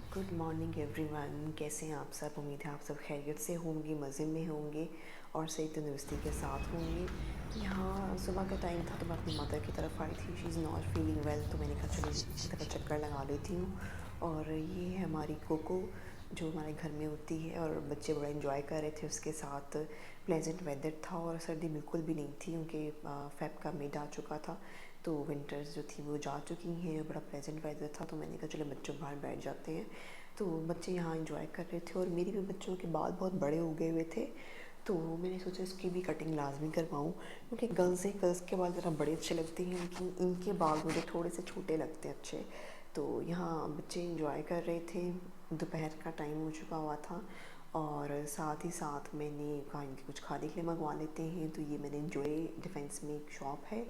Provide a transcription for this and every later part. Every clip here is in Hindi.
Good morning everyone. कैसे हैं आप सब? उम्मीद है आप सब खैरियत से होंगे, मज़े में होंगे और सही तंदुरुस्ती के साथ होंगे। यहाँ सुबह का टाइम था तो मैं अपनी मदर की तरफ आई थी। She is not feeling well, तो मैंने कहा चलो इसी तरह चक्कर लगा लेती हूँ। और ये है हमारी कोको जो हमारे घर में होती है, और बच्चे बड़ा इन्जॉय कर रहे थे उसके साथ। प्लेजेंट वेदर था और सर्दी बिल्कुल भी नहीं थी क्योंकि फेब का मिड आ चुका था, तो विंटर्स जो थी वो जा चुकी हैं। बड़ा प्लेजेंट वेदर था, तो मैंने कहा चलो बच्चों बाहर बैठ जाते हैं। तो बच्चे यहाँ एंजॉय कर रहे थे और मेरे भी बच्चों के बाल बहुत बड़े हो गए हुए थे, तो मैंने सोचा इसकी भी कटिंग लाजमी करवाऊँ, क्योंकि गर्ल्स के बाल ज़रा बड़े अच्छे लगते हैं, लेकिन इनके बाल मुझे थोड़े से छोटे लगते हैं अच्छे। तो यहाँ बच्चे इंजॉय कर रहे थे। दोपहर का टाइम हो चुका हुआ था और साथ ही साथ मैंने कहा इनके कुछ खाने के लिए मंगवा लेते हैं। तो ये मैंने जॉय डिफेंस में एक शॉप है,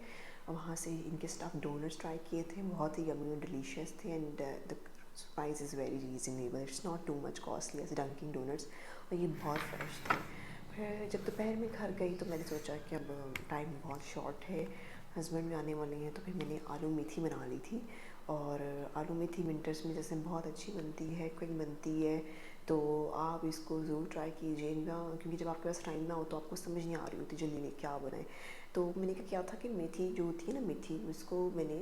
वहाँ से इनके स्टफ डोनट्स ट्राई किए थे, बहुत ही यम्मी और डिलीशियस थे। And the price is very reasonable, it's not too much costly as Dunkin Donuts, और ये बहुत फ्रेश थे। फिर जब दोपहर में घर गई तो मैंने सोचा कि अब टाइम बहुत शॉर्ट है, हस्बैंड भी आने वाले हैं, तो फिर मैंने आलू मेथी बना ली थी। और आलू मेथी विंटर्स में जैसे बहुत अच्छी बनती है, क्विक बनती है, तो आप इसको ज़रूर ट्राई कीजिएगा, क्योंकि जब आपके पास टाइम ना हो तो आपको समझ नहीं आ रही होती जल्दी में क्या बनाए। तो मैंने क्या था कि मेथी जो थी ना, मेथी उसको मैंने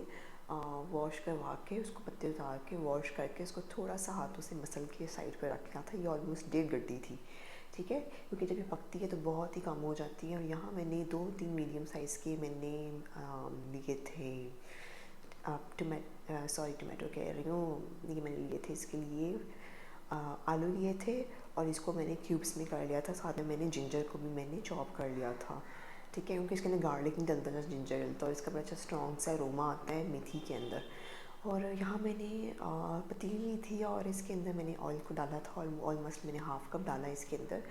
वॉश करवा के, उसको पत्ते उतार के वॉश करके उसको थोड़ा सा हाथों से मसल के साइड पर रख लिया था। ये ऑलमोस्ट 1.5 गड्डी थी, ठीक है, क्योंकि जब ये पकती है तो बहुत ही कम हो जाती है। और यहाँ मैंने 2-3 मीडियम साइज़ के मैंने लिए थे टमाटो कह रही हूँ, ये मैंने लिए थे इसके लिए आलू लिए थे, और इसको मैंने क्यूब्स में कर लिया था। साथ में मैंने जिंजर को भी मैंने चॉप कर लिया था, ठीक है, क्योंकि इसके अंदर गार्लिक नहीं डलता, जस्ट जिंजर डलता है, और इसका बड़ा अच्छा स्ट्रॉन्ग सा अरोमा आता है मेथी के अंदर। और यहाँ मैंने पतीली ली थी और इसके अंदर मैंने ऑयल को डाला था, ऑलमोस्ट मैंने हाफ़ कप डाला इसके अंदर,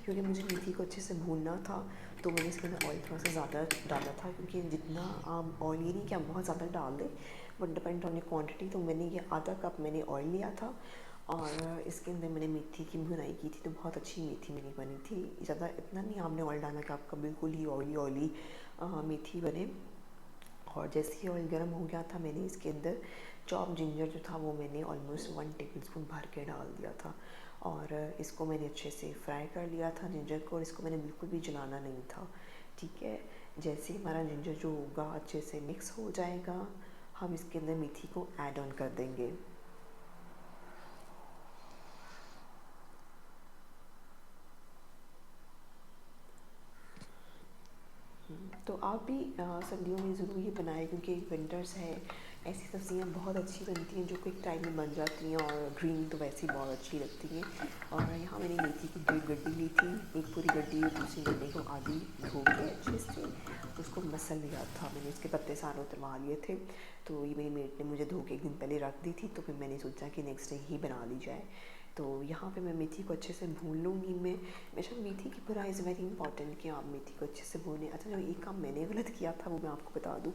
क्योंकि मुझे मेथी को अच्छे से भूनना था। तो मैंने इसके अंदर ऑयल थोड़ा सा ज़्यादा डाला था, क्योंकि जितना आप ऑयल, ये नहीं कि आप बहुत ज़्यादा डाल दें, but depend on your quantity. तो मैंने ये आधा कप मैंने ऑयल लिया था और इसके अंदर मैंने मेथी की भुनाई की थी, तो बहुत अच्छी मेथी मेरी बनी थी। ज़्यादा इतना नहीं आपने ऑयल डालना कि आपका बिल्कुल ही ऑयली ऑयली मेथी बने। और जैसे ही ऑयल गर्म हो गया था, मैंने इसके अंदर चॉप जिंजर जो था वो मैंने ऑलमोस्ट 1 टेबल स्पून भर के डाल दिया था, और इसको मैंने अच्छे से फ्राई कर लिया था जिंजर को, और इसको मैंने बिल्कुल भी जलाना नहीं था, ठीक है। जैसे ही हमारा जिंजर जो होगा अच्छे से मिक्स हो जाएगा, हम इसके अंदर मेथी को ऐड ऑन कर देंगे। तो आप भी सर्दियों में ज़रूर ये बनाएं, क्योंकि विंटर्स है, ऐसी सब्ज़ियाँ बहुत अच्छी बनती हैं जो क्विक टाइम में बन जाती हैं, और ग्रीन तो वैसे ही बहुत अच्छी लगती हैं। और यहाँ मैंने मेथी की 1.5 गड्डी ली थी, एक पूरी गड्डी और दूसरी गड्डी को आधी धो के अच्छे से उसको मसल लिया था। मैंने इसके पत्ते सारे उतरवा लिए थे, तो ये मेरी मेट ने मुझे धो के एक दिन पहले रख दी थी, तो फिर मैंने सोचा कि नेक्स्ट डे ही बना ली जाए। तो यहाँ पे मैं मेथी को अच्छे से भून लूँगी। मैं बेशक मेथी की पूरा इज़ वेरी इंपॉर्टेंट कि आप मेथी को अच्छे से भूनें। अच्छा, जो एक काम मैंने गलत किया था वो मैं आपको बता दूँ,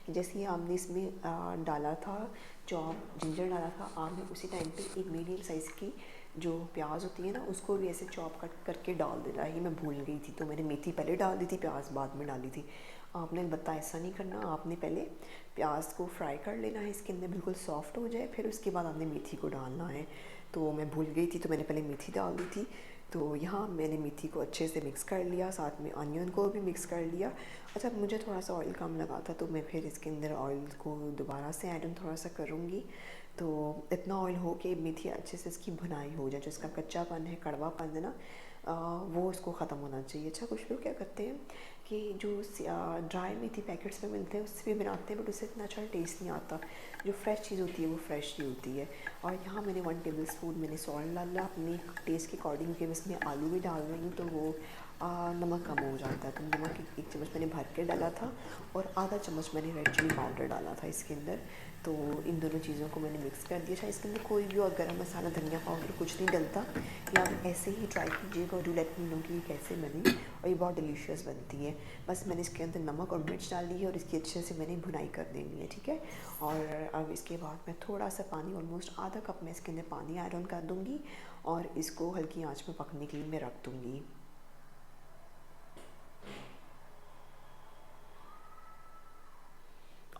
कि जैसे ही आपने इसमें डाला था चॉप जिंजर डाला था, आपने उसी टाइम पे एक मीडियम साइज़ की जो प्याज होती है ना, उसको भी ऐसे चॉप कट करके डाल देना। ये मैं भूल गई थी, तो मैंने मेथी पहले डाल दी थी, प्याज बाद में डाली थी। आपने अलबत्ता ऐसा नहीं करना, आपने पहले प्याज को फ्राई कर लेना है इसके अंदर, बिल्कुल सॉफ्ट हो जाए, फिर उसके बाद आपने मेथी को डालना है। तो मैं भूल गई थी, तो मैंने पहले मेथी डाल दी थी। तो यहाँ मैंने मेथी को अच्छे से मिक्स कर लिया, साथ में अनियन को भी मिक्स कर लिया। अच्छा, मुझे थोड़ा सा ऑयल कम लगा था, तो मैं फिर इसके अंदर ऑयल को दोबारा से ऐड ऑन थोड़ा सा करूँगी। तो इतना ऑयल हो कि मेथी अच्छे से इसकी भुनाई हो जाए, जो इसका कच्चापन है, कड़वापन है ना, वो इसको ख़त्म होना चाहिए। अच्छा, कुछ लोग क्या करते हैं कि जो ड्राई मेथी पैकेट्स में मिलते हैं उससे भी बनाते हैं, बट उससे इतना अच्छा टेस्ट नहीं आता। जो फ्रेश चीज़ होती है वो फ्रेश ही होती है। और यहाँ मैंने 1 टेबल स्पून मैंने सॉल्ट डाला अपने टेस्ट के अकॉर्डिंग, कि मैं इसमें आलू भी डाल रही हूँ, तो वो नमक कम हो जाता है, तो नमक 1 चम्मच मैंने भर के डाला था, और आधा चम्मच मैंने रेड चिली पाउडर डाला था इसके अंदर। तो इन दोनों चीज़ों को मैंने मिक्स कर दिया। इसके अंदर कोई भी और गरम मसाला, धनिया पाउडर कुछ नहीं डलता, या आप ऐसे ही ट्राई कीजिएगा, और डू लेट मी नो कि ये कैसे बनी, और ये बहुत डिलीशियस बनती है। बस मैंने इसके अंदर नमक और मिर्च डाल दी है, और इसकी अच्छे से मैंने भुनाई कर देनी है, ठीक है। और अब इसके बाद मैं थोड़ा सा पानी, ऑलमोस्ट आधा कप मैं इसके अंदर पानी ऐड ऑन कर दूँगी, और इसको हल्की आंच में पकने के लिए मैं रख दूँगी।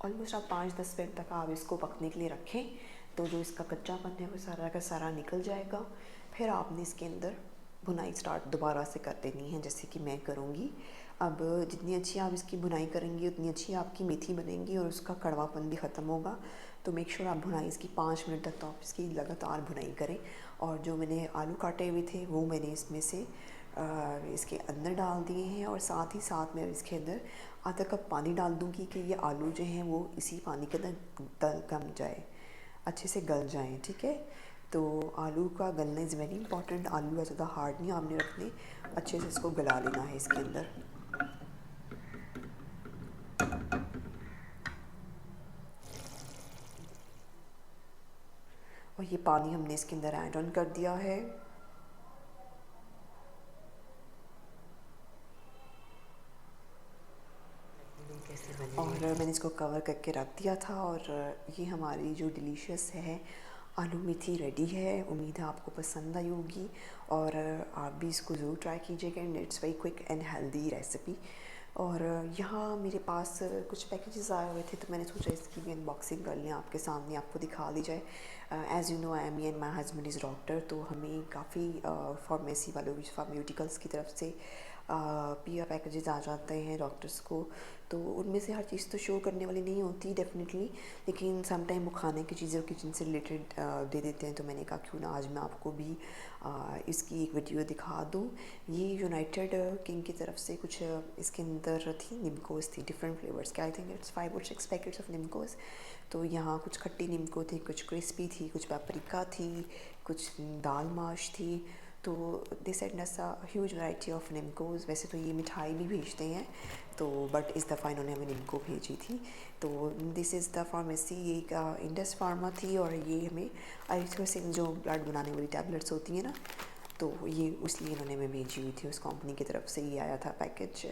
ऑलमोस्ट आप 5-10 मिनट तक आप इसको पकने के लिए रखें, तो जो इसका कच्चापन है वो सारा का सारा निकल जाएगा। फिर आपने इसके अंदर भुनाई स्टार्ट दोबारा से कर देनी है, जैसे कि मैं करूँगी। अब जितनी अच्छी आप इसकी भुनाई करेंगी उतनी अच्छी आपकी मेथी बनेगी और उसका कड़वापन भी ख़त्म होगा। तो मेक श्योर आप भुनाई इसकी 5 मिनट तक तो आप इसकी लगातार भुनाई करें। और जो मैंने आलू काटे हुए थे वो मैंने इसमें से इसके अंदर डाल दिए हैं, और साथ ही साथ मैं इसके अंदर आधा कप पानी डाल दूँगी कि ये आलू जो हैं वो इसी पानी के अंदर गम जाए, अच्छे से गल जाएँ, ठीक है। तो आलू का गलना इज़ वेरी इंपॉर्टेंट। आलू का ज़्यादा हार्ड नहीं आपने रखने, अच्छे से इसको गला लेना है इसके अंदर। और ये पानी हमने इसके अंदर ऐड ऑन कर दिया है। और मैंने इसको कवर करके रख दिया था, और ये हमारी जो डिलीशियस है आलू मेथी रेडी है। उम्मीद है आपको पसंद आई होगी, और आप भी इसको ज़रूर ट्राई कीजिएगा। And it's very quick and healthy recipe. और यहाँ मेरे पास कुछ पैकेजेस आए हुए थे, तो मैंने सोचा इसकी भी अनबॉक्सिंग कर लें, आपके सामने आपको दिखा दी जाए। As you know, I am and my husband is doctor, तो हमें काफ़ी फार्मेसी वालों की, फार्मास्यूटिकल्स की तरफ से पीआर पैकेजेस आ जाते हैं डॉक्टर्स को। तो उनमें से हर चीज़ तो शो करने वाली नहीं होती डेफिनेटली, लेकिन सम टाइम वो खाने की चीज़ें किचन से रिलेटेड दे देते हैं। तो मैंने कहा क्यों ना आज मैं आपको भी इसकी एक वीडियो दिखा दूँ। ये यूनाइटेड किंग की तरफ से कुछ इसके अंदर थी, निम्कोस थी, डिफरेंट फ्लेवर्स के। आई थिंक इट्स 5 और 6 पैकेट्स ऑफ निम्कोस। तो यहाँ कुछ खट्टी निम्को थी, कुछ क्रिस्पी थी, कुछ पेपरिका थी, कुछ दाल माश थी। तो they said us a huge variety of nimkos. वैसे तो ये मिठाई भी भेजते हैं, तो बट इस दफ़ा इन्होंने हमें निम्को भेजी थी। तो दिस इज़ द फार्मेसी, ये एक इंडस फार्मा थी, और ये हमें एरिथ्रोसिन जो ब्लड बनाने वाली टैबलेट्स होती हैं ना, तो ये इसलिए इन्होंने हमें भेजी हुई थी, उस कंपनी की तरफ से ये आया था पैकेज।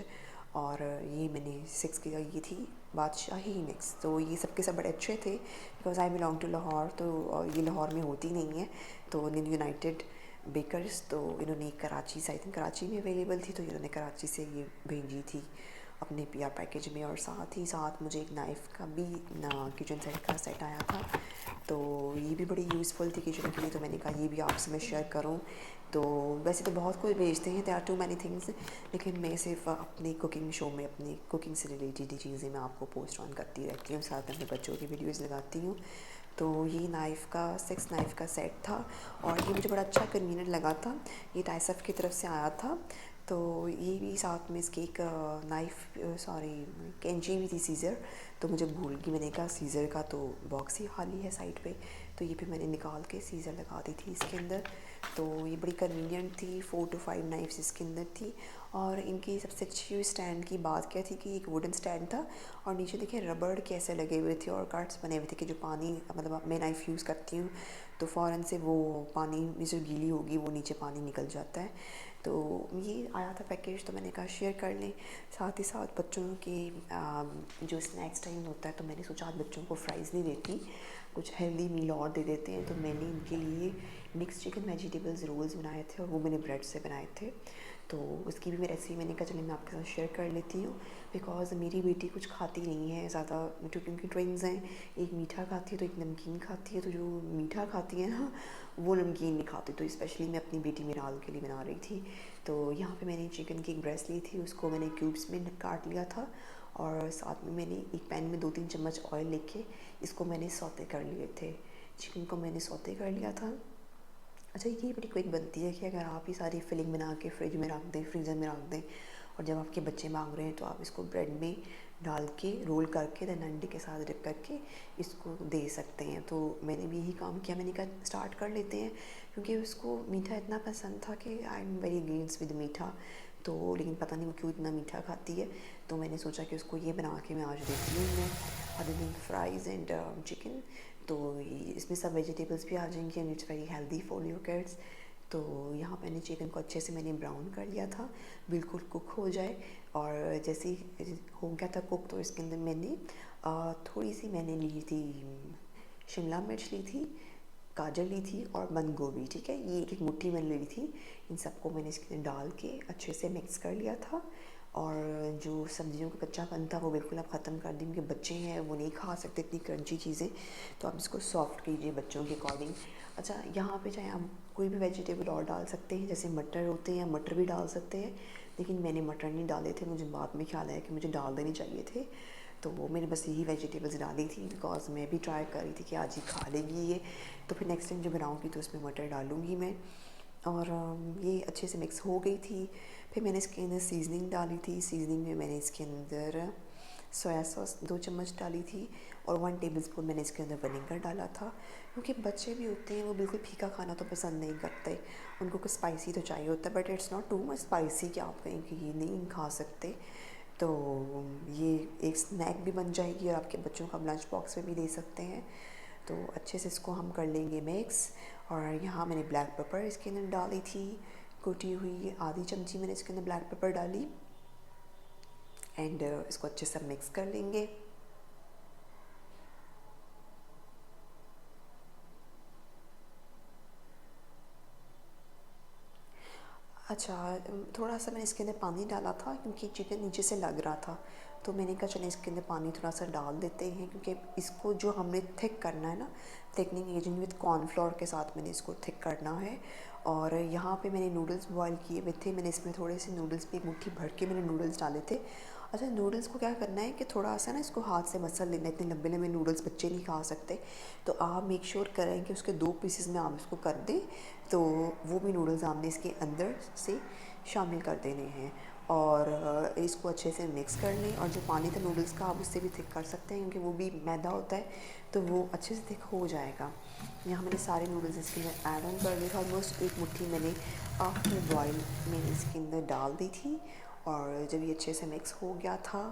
और ये मैंने 6 की ये थी बादशाही मिक्स। तो ये सब के सब बड़े अच्छे थे, because I belong to Lahore, तो ये लाहौर में होती नहीं है। तो यूनाइटेड बेकर्स, तो इन्होंने कराची से, आई थिंक कराची में अवेलेबल थी, तो इन्होंने कराची से ये भेजी थी अपने पीआर पैकेज में। और साथ ही साथ मुझे एक नाइफ़ का भी किचन सेट का सेट आया था, तो ये भी बड़ी यूज़फुल थी किचन के लिए। तो मैंने कहा ये भी आपसे मैं शेयर करूं। तो वैसे तो बहुत कुछ भेजते हैं, there are too many things, लेकिन मैं सिर्फ अपनी कुकिंग शो में अपनी कुकिंग से रिलेटेड चीज़ें मैं आपको पोस्ट ऑन करती रहती हूँ, साथ अपने बच्चों की वीडियोज़ लगाती हूँ। तो ये नाइफ़ का 6 नाइफ़ का सेट था, और ये मुझे बड़ा अच्छा कन्वीनियंट लगा था। ये टाइसफ की तरफ से आया था। तो ये भी साथ में इसकी एक नाइफ़, सॉरी, कैंची भी थी, सीज़र। तो मुझे भूल गई, मैंने कहा सीज़र का तो बॉक्स ही खाली है साइड पे, तो ये भी मैंने निकाल के सीज़र लगा दी थी इसके अंदर। तो ये बड़ी कन्वीनियंट थी। 4 to 5 नाइफ्स इसके अंदर थी। और इनकी सबसे अच्छी स्टैंड की बात क्या थी कि एक वुडन स्टैंड था, और नीचे देखिए रबड़ कैसे लगे हुए थे और कट्स बने हुए थे कि जो पानी, मतलब मैं नाइफ़ यूज़ करती हूँ तो फ़ौरन से वो पानी में जो गीली होगी वो नीचे पानी निकल जाता है। तो ये आया था पैकेज, तो मैंने कहा शेयर कर लें। साथ ही साथ बच्चों के जो स्नैक्स टाइम होता है, तो मैंने सोचा आज बच्चों को फ्राइज़ नहीं देती, कुछ हेल्दी मील और दे देते हैं। तो मैंने इनके लिए मिक्स चिकन वेजिटेबल्स रोल्स बनाए थे, और वो मैंने ब्रेड से बनाए थे। तो उसकी भी मैं रेसिपी मैंने कहा चलिए मैं आपके साथ शेयर कर लेती हूँ। बिकॉज़ मेरी बेटी कुछ खाती नहीं है ज़्यादा, क्योंकि ट्विन्स हैं, एक मीठा खाती है तो एक नमकीन खाती है। तो जो मीठा खाती है ना, वो नमकीन नहीं खाती। तो स्पेशली मैं अपनी बेटी मिराल के लिए बना रही थी। तो यहाँ पे मैंने चिकन की एक ब्रेस्ट ली थी, उसको मैंने क्यूब्स में काट लिया था, और साथ में मैंने एक पैन में 2-3 चम्मच ऑयल लेके इसको मैंने सौते कर लिए थे। चिकन को मैंने सौते कर लिया था। अच्छा, ये बड़ी क्विक बनती है कि अगर आप ही सारी फिलिंग बना के फ्रिज में रख दें, फ्रीज़र में रख दें, और जब आपके बच्चे मांग रहे हैं तो आप इसको ब्रेड में डाल के रोल करके देन अंडे के साथ डिप करके इसको दे सकते हैं। तो मैंने भी यही काम किया, मैंने कहा स्टार्ट कर लेते हैं, क्योंकि उसको मीठा इतना पसंद था कि I am very against with मीठा। तो लेकिन पता नहीं वो क्यों इतना मीठा खाती है। तो मैंने सोचा कि उसको ये बना के मैं आज देती हूँ मैं, other than fries and chicken. तो इसमें सब वेजिटेबल्स भी आ जाएंगी, and it's very healthy for your kids. तो यहाँ मैंने चिकन को अच्छे से मैंने ब्राउन कर लिया था, बिल्कुल कुक हो जाए। और जैसे ही हो गया था कुक, तो इसके अंदर मैंने थोड़ी सी मैंने ली थी शिमला मिर्च ली थी, गाजर ली थी, और बंद गोभी, ठीक है, ये एक एक मुट्ठी मैंने ली थी। इन सबको मैंने इसके अंदर डाल के अच्छे से मिक्स कर लिया था। और जो सब्जियों का कच्चापन था वो बिल्कुल आप ख़त्म कर दें, क्योंकि बच्चे हैं वो नहीं खा सकते इतनी क्रंची चीज़ें, तो आप इसको सॉफ्ट कीजिए बच्चों के अकॉर्डिंग। अच्छा, यहाँ पे चाहे आप कोई भी वेजिटेबल और डाल सकते हैं, जैसे मटर होते हैं, मटर भी डाल सकते हैं, लेकिन मैंने मटर नहीं डाले थे, मुझे बाद में ख्याल आया कि मुझे डाल देने चाहिए थे, तो वो मैंने बस यही वेजिटेबल्स डाली थी, बिकॉज मैं भी ट्राई कर रही थी कि आज ही खा लेगी ये, तो फिर नेक्स्ट टाइम जब बनाऊँगी तो उसमें मटर डालूँगी मैं। और ये अच्छे से मिक्स हो गई थी। फिर मैंने इसके अंदर सीजनिंग डाली थी, सीजनिंग में मैंने इसके अंदर सोया सॉस 2 चम्मच डाली थी, और 1 टेबलस्पून मैंने इसके अंदर विनेगर डाला था, क्योंकि बच्चे भी होते हैं वो बिल्कुल फीका खाना तो पसंद नहीं करते, उनको कुछ स्पाइसी तो चाहिए होता है, but it's not too much spicy कि आप कहीं कि ये नहीं खा सकते। तो ये एक स्नैक भी बन जाएगी और आपके बच्चों को आप लंच बॉक्स में भी दे सकते हैं। तो अच्छे से इसको हम कर लेंगे मिक्स। और यहाँ मैंने ब्लैक पेपर इसके अंदर डाली थी, कुटी हुई आधी चमची मैंने इसके अंदर ब्लैक पेपर डाली, एंड इसको अच्छे से मिक्स कर लेंगे। अच्छा, थोड़ा सा मैंने इसके अंदर पानी डाला था क्योंकि चिकन नीचे से लग रहा था, तो मैंने कहा चलिए इसके अंदर पानी थोड़ा सा डाल देते हैं, क्योंकि इसको जो हमने थिक करना है ना, थिकनिंग एजेंट विद कॉर्नफ्लोर के साथ मैंने इसको थिक करना है। और यहाँ पे मैंने नूडल्स बॉईल किए हुए थे, मैंने इसमें थोड़े से नूडल्स भी एक मुट्ठी भर के मैंने नूडल्स डाले थे। अच्छा, नूडल्स को क्या करना है कि थोड़ा सा ना इसको हाथ से मसल लेना है, इतने लंबे लंबे नूडल्स बच्चे नहीं खा सकते, तो आप मेक श्योर करें कि उसके 2 पीसेस में आप इसको कर दें, तो वो भी नूडल्स आपने इसके अंदर से शामिल कर देने हैं। और इसको अच्छे से मिक्स कर लें, और जो पानी था नूडल्स का आप उससे भी थिक कर सकते हैं, क्योंकि वो भी मैदा होता है, तो वो अच्छे से थिक हो जाएगा। यहाँ मैंने सारे नूडल्स इसके अंदर ऐड ऑन कर दिए थे, ऑलमोस्ट एक मुट्ठी मैंने आफ्टर बॉयल मैंने इसके अंदर डाल दी थी। और जब ये अच्छे से मिक्स हो गया था,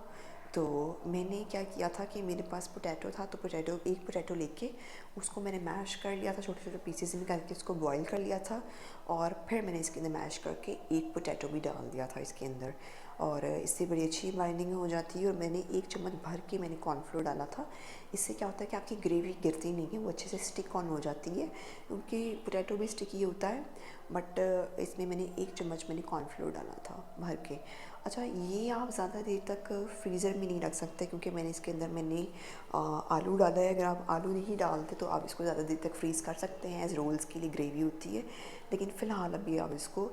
तो मैंने क्या किया था कि मेरे पास पोटैटो था, तो एक पोटैटो लेके उसको मैंने मैश कर लिया था, छोटे छोटे पीसेस में करके उसको बॉईल कर लिया था, और फिर मैंने इसके अंदर मैश करके एक पोटैटो भी डाल दिया था इसके अंदर, और इससे बड़ी अच्छी बाइंडिंग हो जाती है। और मैंने 1 चम्मच भर के मैंने कॉर्नफ्लोर डाला था, इससे क्या होता है कि आपकी ग्रेवी गिरती नहीं है, वो अच्छे से स्टिक ऑन हो जाती है, क्योंकि पोटैटो भी स्टिकी होता है, बट इसमें मैंने 1 चम्मच मैंने कॉर्नफ्लोर डाला था भर के। अच्छा, ये आप ज़्यादा देर तक फ्रीज़र में नहीं रख सकते, क्योंकि मैंने इसके अंदर मैंने आलू डाला है, अगर आप आलू नहीं डालते तो आप इसको ज़्यादा देर तक फ्रीज़ कर सकते हैं, एज़ रोल्स के लिए ग्रेवी होती है, लेकिन फ़िलहाल अभी आप इसको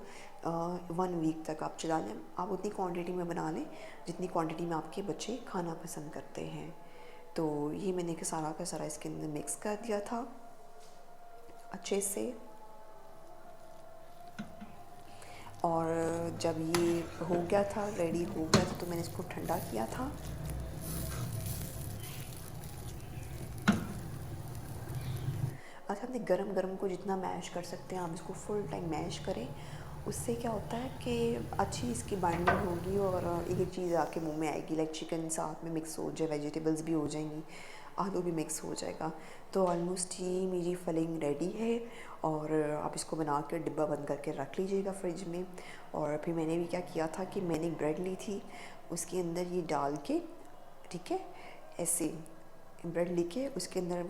1 वीक तक आप चला लें, आप उतनी क्वांटिटी में बना लें जितनी क्वांटिटी में आपके बच्चे खाना पसंद करते हैं। तो ये मैंने सारा का सारा इसके अंदर मिक्स कर दिया था अच्छे से, और जब ये हो गया था, रेडी हो गया था, तो मैंने इसको ठंडा किया था। अच्छा, अपने गरम गरम को जितना मैश कर सकते हैं आप इसको फुल टाइम मैश करें, उससे क्या होता है कि अच्छी इसकी बाइंडिंग होगी, और एक एक चीज़ आके मुंह में आएगी, लाइक चिकन साथ में मिक्स हो जाए, वेजिटेबल्स भी हो जाएंगी, आलू भी मिक्स हो जाएगा। तो ऑलमोस्ट ये मेरी फिलिंग रेडी है, और आप इसको बना कर डिब्बा बंद करके रख लीजिएगा फ्रिज में। और फिर मैंने भी क्या किया था कि मैंने ब्रेड ली थी, उसके अंदर ये डाल के, ठीक है, ऐसे ब्रेड लेके उसके अंदर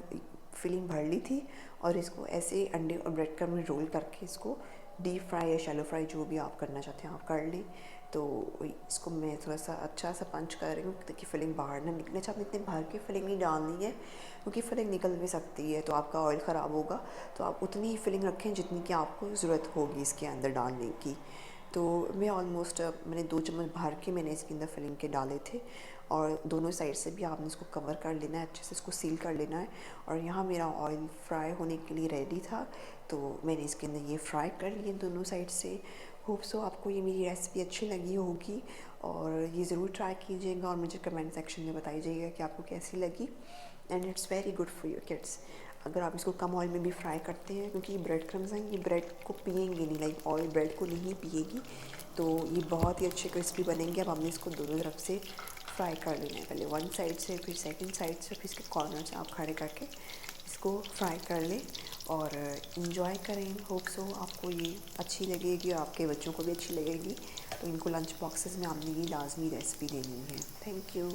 फिलिंग भर ली थी, और इसको ऐसे अंडे और ब्रेड का में रोल करके इसको डीप फ्राई या शैलो फ्राई जो भी आप करना चाहते हैं आप कर लें। तो इसको मैं थोड़ा सा अच्छा सा पंच कर रही हूँ ताकि फिलिंग बाहर ना निकले। अच्छा, आपने इतने भर के फिलिंग नहीं डालनी है, क्योंकि फिलिंग निकल भी सकती है तो आपका ऑयल ख़राब होगा, तो आप उतनी ही फिलिंग रखें जितनी कि आपको ज़रूरत होगी इसके अंदर डालने की। तो मैं ऑलमोस्ट मैंने 2 चम्मच भर के मैंने इसके अंदर फिलिंग के डाले थे, और दोनों साइड से भी आपने इसको कवर कर लेना है, अच्छे से इसको सील कर लेना है। और यहाँ मेरा ऑयल फ्राई होने के लिए रेडी था, तो मैंने इसके अंदर ये फ्राई कर लिए दोनों साइड से। होप सो आपको ये मेरी रेसिपी अच्छी लगी होगी, और ये ज़रूर ट्राई कीजिएगा, और मुझे कमेंट सेक्शन में बताइएगा कि आपको कैसी लगी। And it's very good for your kids अगर आप इसको कम ऑयल में भी फ्राई करते हैं, क्योंकि ये ब्रेड क्रम्स हैं, ये ब्रेड को पिएंगे नहीं, लाइक ऑयल ब्रेड को नहीं पिएगी, तो ये बहुत ही अच्छे क्रिस्पी बनेंगे। अब हमने इसको दोनों तरफ से फ्राई कर लेना है, पहले वन साइड से, फिर सेकंड साइड से, फिर इसके कॉर्नर से आप खड़े करके इसको फ्राई कर लें और इन्जॉय करें। होप सो आपको ये अच्छी लगेगी और आपके बच्चों को भी अच्छी लगेगी, तो इनको लंच बॉक्सेस में आपने ये लाजमी रेसिपी देनी है। Thank you.